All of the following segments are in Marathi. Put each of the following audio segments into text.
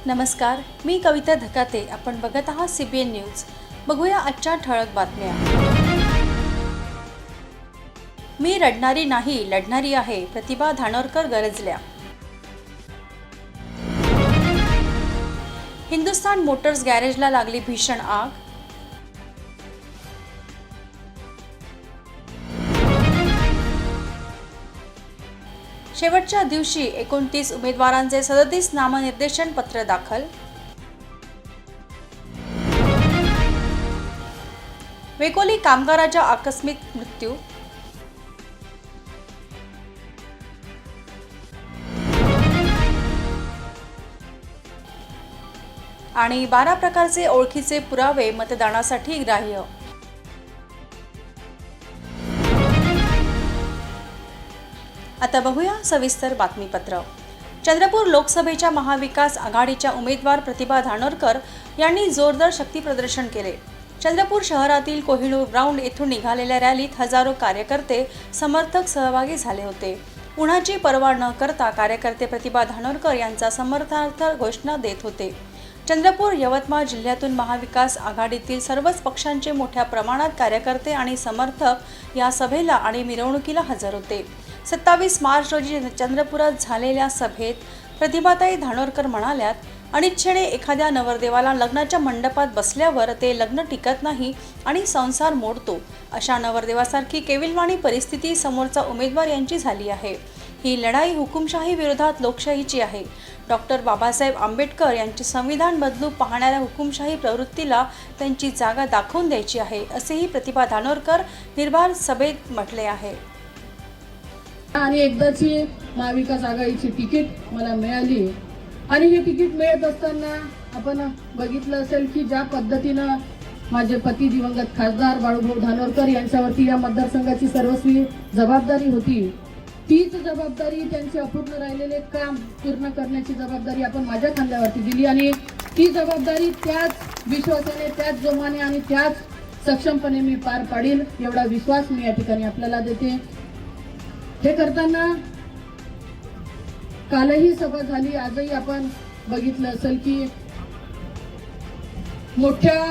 नमस्कार, मी कविता धकाते. आपण बघत आहात CBN न्यूज. बघूया आजच्या ठळक बातम्या. मी रडणारी नाही, लढणारी आहे, प्रतिभा धानोरकर गरजल्या. हिंदुस्तान मोटर्स गॅरेजला लागली भीषण आग. शेवटच्या दिवशी 29 उमेदवारांचे 37 नामनिर्देशन पत्र दाखल. वेकोली कामगाराचा आकस्मिक मृत्यू. आणि 12 प्रकारचे ओळखीचे पुरावे मतदानासाठी ग्राह्य. आता बघूया सविस्तर बातमीपत्र. चंद्रपूर लोकसभेच्या महाविकास आघाडीच्या उमेदवार प्रतिभा धानोरकर यांनी जोरदार शक्तीप्रदर्शन केले. चंद्रपूर शहरातील कोहिनूर ग्राउंड येथून निघालेल्या रॅलीत हजारो कार्यकर्ते समर्थक सहभागी झाले होते. उन्हाची पर्वा न करता कार्यकर्ते प्रतिभा धानोरकर यांचा समर्थनार्थ घोषणा देत होते. चंद्रपूर यवतमाळ जिल्ह्यातून महाविकास आघाडीतील सर्वच पक्षांचे मोठ्या प्रमाणात कार्यकर्ते आणि समर्थक या सभेला आणि मिरवणुकीला हजर होते. 27 मार्च रोजी चंद्रपुरात झालेल्या सभेत प्रतिभाताई धानोरकर म्हणाल्यात, अनिच्छेने एखाद्या नवरदेवाला लग्नाच्या मंडपात बसल्यावर ते लग्न टिकत नाही आणि संसार मोडतो. अशा नवरदेवासारखी केविलवाणी परिस्थिती समोरचा उमेदवार यांची झाली आहे. ही लढाई हुकुमशाही विरोधात लोकशाहीची आहे. डॉक्टर बाबासाहेब आंबेडकर यांचे संविधान बदलू पाहणाऱ्या हुकुमशाही प्रवृत्तीला त्यांची जागा दाखवून द्यायची आहे, असेही प्रतिभा धानोरकर निर्भय सभेत म्हटले आहे. आणि एकदाची महाविकास आघाडीची तिकीट मला मिळाली आणि हे तिकीट मिळत असताना आपण बघितलं असेल की ज्या पद्धतीनं माझे पती दिवंगत खासदार बाळूभाऊ धानोरकर यांच्यावरती या मतदारसंघाची सर्वस्वी जबाबदारी होती, तीच जबाबदारी त्यांचे अपूर्ण राहिलेले काम पूर्ण करण्याची जबाबदारी आपण माझ्या खांद्यावरती दिली आणि ती जबाबदारी त्याच विश्वासाने, त्याच जोमाने आणि त्याच सक्षमपणे मी पार पाडील एवढा विश्वास मी या ठिकाणी आपल्याला देते. हे करताना कालही सभा झाली, आजही आपण बघितलं असेल की मोठ्या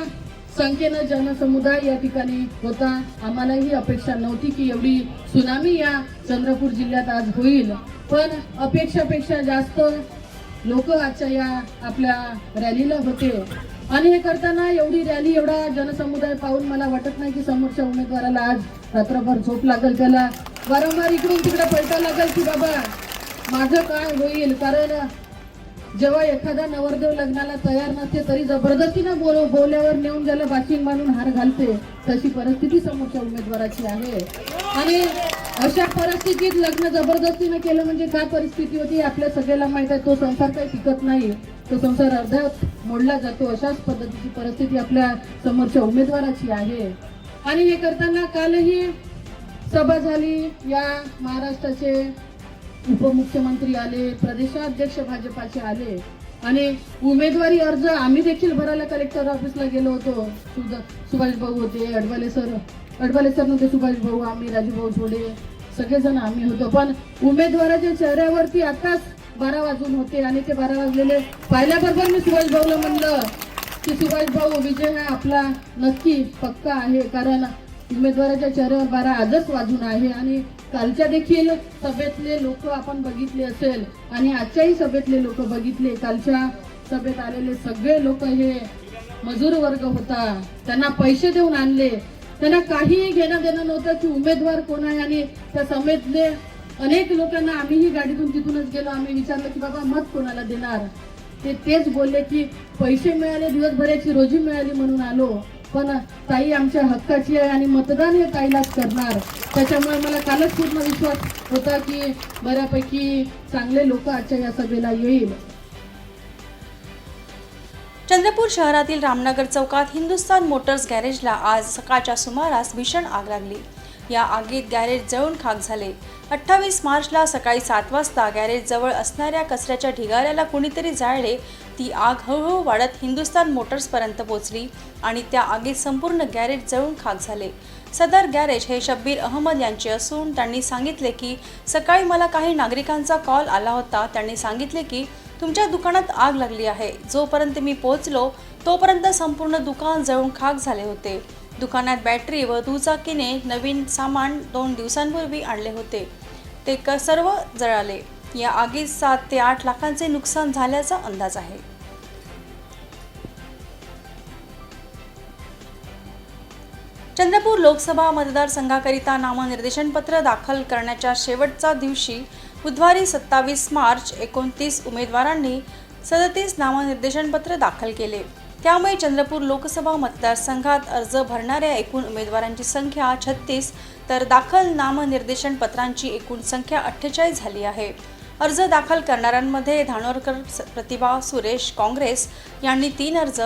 संख्येनं जनसमुदाय या ठिकाणी होता. आम्हालाही अपेक्षा नव्हती की एवढी सुनामी या चंद्रपूर जिल्ह्यात आज होईल, पण अपेक्षापेक्षा जास्त लोक आजच्या या आपल्या रॅलीला होते. आणि हे करताना एवढी रॅली, एवढा जनसमुदाय पाहून मला वाटत नाही की समोरच्या उमेदवाराला आज रात्रभर झोप लागेल, त्याला वारंवार इकडून तिकडे पलटा लागेल की बाबा माझं काय होईल. कारण जेव्हा एखादा नवरदेव लग्नाला तयार नसते तरी जबरदस्तीनं बोल्यावर नेऊन ज्याला बाशिंग मानून हार घालते, तशी परिस्थिती समोरच्या उमेदवाराची आहे. आणि अशा परिस्थितीत लग्न जबरदस्तीनं केलं म्हणजे काय परिस्थिती होती आपल्या सगळ्याला माहित आहे. तो संसार काही टिकत नाही, तो संसार अर्ध्यात मोडला जातो. अशाच पद्धतीची परिस्थिती आपल्या समोरच्या उमेदवाराची आहे. आणि हे करताना कालही सभा झाली, या महाराष्ट्राचे उपमुख्यमंत्री आले, प्रदेशाध्यक्ष भाजपाचे आले आणि उमेदवारी अर्ज आम्ही देखील भरायला कलेक्टर ऑफिसला गेलो होतो. सुभाष भाऊ होते, अडवाले सर नव्हते, सुभाष भाऊ, आम्ही, राजूभाऊ झोडे, सगळेजण आम्ही होतो. पण उमेदवाराच्या चेहऱ्यावरती आताच 12 वाजून होते आणि ते 12 वाजलेले पाहिल्याबरोबर मी सुभाष भाऊला म्हणलं की सुभाष भाऊ, विजय हा आपला नक्की पक्का आहे. कारण उमेदवाराच्या चेहऱ्यावर 12 आजच वाजून आहे. आणि कालच्या देखील सभेतले लोक आपण बघितले असेल आणि आजच्याही सभेतले लोक बघितले. कालच्या सभेत आलेले सगळे लोक हे मजूर वर्ग होता, त्यांना पैसे देऊन आणले, त्यांना काहीही घेणं देणं नव्हतं की उमेदवार कोण आहे. आणि त्या सभेतले अनेक लोकांना आम्हीही गाडीतून तिथूनच गेलो, आम्ही विचारलं की बाबा मत कोणाला देणार. तेच बोलले की पैसे मिळाले, दिवसभराची रोजी मिळाली म्हणून आलो, पण ताई आमच्या हक्काची आहे आणि मतदान हे ताईलाच करणार. त्याच्यामुळे मला कालच पूर्ण विश्वास होता की बऱ्यापैकी चांगले लोक आजच्या या सभेला येईल. चंद्रपूर शहरातील रामनगर चौकात हिंदुस्तान मोटर्स गॅरेजला आज सकाळच्या सुमारास भीषण आग लागली. या आगीत गॅरेज जळून खाक झाले. 28 मार्चला सकाळी 7 वाजता गॅरेजजवळ असणाऱ्या कचऱ्याच्या ढिगाऱ्याला कुणीतरी जाळले. ती आग हळूहळू वाढत हिंदुस्तान मोटर्सपर्यंत पोहोचली आणि त्या आगीत संपूर्ण गॅरेज जळून खाक झाले. सदर गॅरेज हे शब्बीर अहमद यांचे असून त्यांनी सांगितले की सकाळी मला काही नागरिकांचा कॉल आला होता. त्यांनी सांगितले की तुमच्या दुकानात आग लागली आहे. जोपर्यंत मी पोहोचलो तोपर्यंत संपूर्ण दुकान जळून खाक झाले होते. दुकानात बॅटरी व दुचाकीने नवीन सामान 2 दिवसांपूर्वी आणले होते ते सर्व जळाले. या आगीत 7 ते 8 लाखांचे नुकसान झाल्याचा अंदाज आहे. चंद्रपूर लोकसभा मतदारसंघाकरिता नामनिर्देशनपत्र दाखल करण्याच्या शेवटच्या दिवशी बुधवारी 27 मार्च 29 उमेदवारांनी 37 नामनिर्देशनपत्र दाखल केले. त्यामुळे चंद्रपूर लोकसभा मतदारसंघात अर्ज भरणाऱ्या एकूण उमेदवारांची संख्या 36 तर दाखल नामनिर्देशन पत्रांची एकूण संख्या 48 झाली आहे. अर्ज दाखल करणाऱ्यांमध्ये धानोरकर प्रतिभा सुरेश काँग्रेस यांनी 3 अर्ज,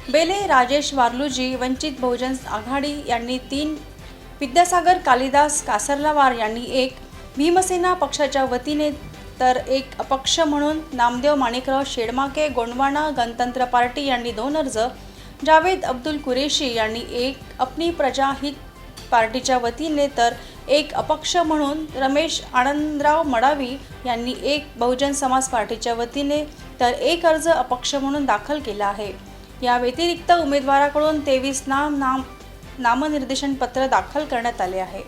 बेले राजेश वारलूजी वंचित बहुजन आघाडी यांनी 3, विद्यासागर कालिदास कासरलावार यांनी 1, भीमसेना पक्षाच्या वतीने तर 1 अपक्ष म्हणून नामदेव माणिकराव शेडमाके गोंडवाना गणतंत्र पार्टी यांनी 2 अर्ज, जावेद अब्दुल कुरेशी यांनी 1, अपनी प्रजा हित पार्टीच्या वतीने तर 1 अपक्ष म्हणून रमेश आनंदराव मडावी यांनी 1, बहुजन समाज पार्टीच्या वतीने तर 1 अर्ज अपक्ष म्हणून दाखल केला आहे. या व्यतिरिक्त उमेदवाराकडून 23 नामनिर्देशन पत्र दाखल करण्यात आले आहे.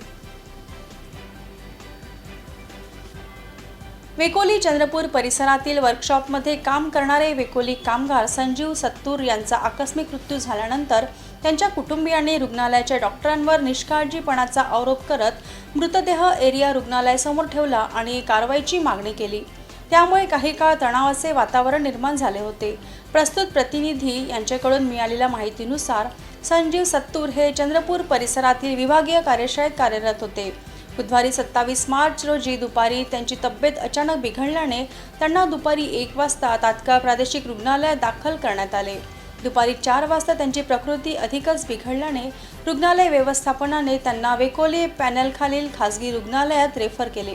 वेकोली चंद्रपूर परिसरातील वर्कशॉपमध्ये काम करणारे वेकोली कामगार संजीव सत्तूर यांचा आकस्मिक मृत्यू झाल्यानंतर त्यांच्या कुटुंबियांनी रुग्णालयाच्या डॉक्टरांवर निष्काळजीपणाचा आरोप करत मृतदेह एरिया रुग्णालयासमोर ठेवला आणि कारवाईची मागणी केली. त्यामुळे काही काळ तणावाचे वातावरण निर्माण झाले होते. प्रस्तुत प्रतिनिधी यांच्याकडून मिळालेल्या माहितीनुसार संजीव सत्तूर हे चंद्रपूर परिसरातील विभागीय कार्यशाळेत कार्यरत होते. बुधवारी 27 मार्च रोजी दुपारी त्यांची तब्येत अचानक बिघडल्याने त्यांना दुपारी 1 वाजता तात्काळ प्रादेशिक रुग्णालयात दाखल करण्यात आले. दुपारी 4 वाजता त्यांची प्रकृती अधिकच बिघडल्याने रुग्णालय व्यवस्थापनाने त्यांना वेकोली पॅनलखालील खासगी रुग्णालयात रेफर केले.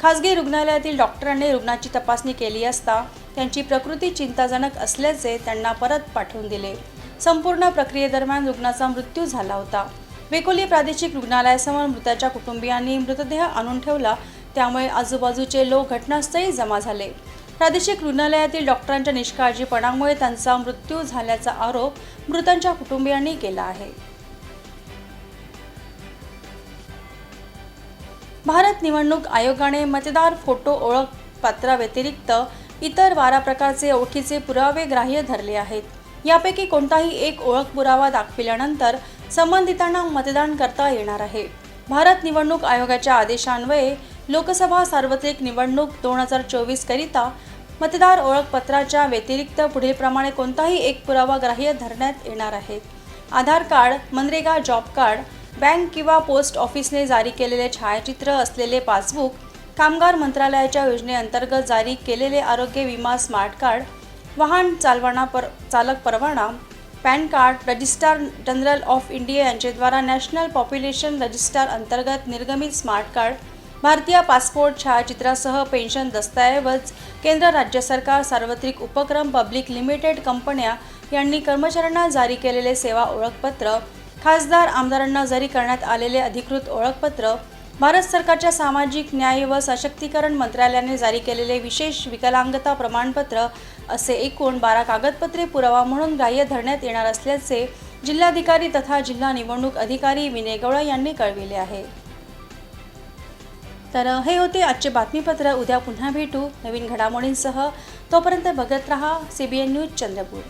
खासगी रुग्णालयातील डॉक्टरांनी रुग्णाची तपासणी केली असता त्यांची प्रकृती चिंताजनक असल्याचे त्यांना परत पाठवून दिले. संपूर्ण प्रक्रियेदरम्यान रुग्णाचा मृत्यू झाला होता. वेकोली प्रादेशिक रुग्णालयासमोर मृताच्या कुटुंबियांनी मृतदेह आणून ठेवला. त्यामुळे आजूबाजूचे लोक घटनास्थळी जमा झाले. प्रादेशिक रुग्णालयातील डॉक्टरांच्या निष्काळजीपणामुळे त्यांचा मृत्यू झाल्याचा आरोप मृतांच्या कुटुंबियांनी केला आहे. भारत निवडणूक आयोगाने मतदार फोटो ओळखपत्राव्यतिरिक्त इतर 12 प्रकारचे ओळखीचे पुरावे ग्राह्य धरले आहेत. यापैकी कोणताही एक ओळख पुरावा दाखविल्यानंतर संबंधितांना मतदान करता येणार आहे. भारत निवडणूक आयोगाच्या आदेशान्वये लोकसभा सार्वत्रिक निवडणूक 2024 करिता मतदार ओळखपत्राच्या व्यतिरिक्त पुढीलप्रमाणे कोणताही एक पुरावा ग्राह्य धरण्यात येणार आहे. Aadhaar card, MNREGA job card, bank किंवा पोस्ट ऑफिसने जारी केलेले छायाचित्र असलेले पासबुक, कामगार मंत्रालयाच्या योजनेअंतर्गत जारी केलेले आरोग्य विमा स्मार्ट कार्ड, वाहन चालक परवाना, PAN card, registrar general of India यांच्याद्वारा नॅशनल पॉप्युलेशन रजिस्टर अंतर्गत निर्गमित स्मार्ट कार्ड, भारतीय पासपोर्ट छायाचित्रासह पेन्शन दस्तऐवज, केंद्र राज्य सरकार सार्वत्रिक उपक्रम पब्लिक लिमिटेड कंपन्या यांनी कर्मचाऱ्यांना जारी केलेले सेवा ओळखपत्र, खासदार आमदारांना जारी करण्यात आलेले अधिकृत ओळखपत्र, भारत सरकारच्या सामाजिक न्याय व सशक्तीकरण मंत्रालयाने जारी केलेले विशेष विकलांगता प्रमाणपत्र असे एकूण 12 कागदपत्रे पुरावा म्हणून ग्राह्य धरण्यात येणार असल्याचे जिल्हाधिकारी तथा जिल्हा निवडणूक अधिकारी विनय गौडा यांनी कळविले आहे. तर हे होते आजचे बातमीपत्र. उद्या पुन्हा भेटू नवीन घडामोडींसह. तोपर्यंत बघत रहा CBN न्यूज चंद्रपूर.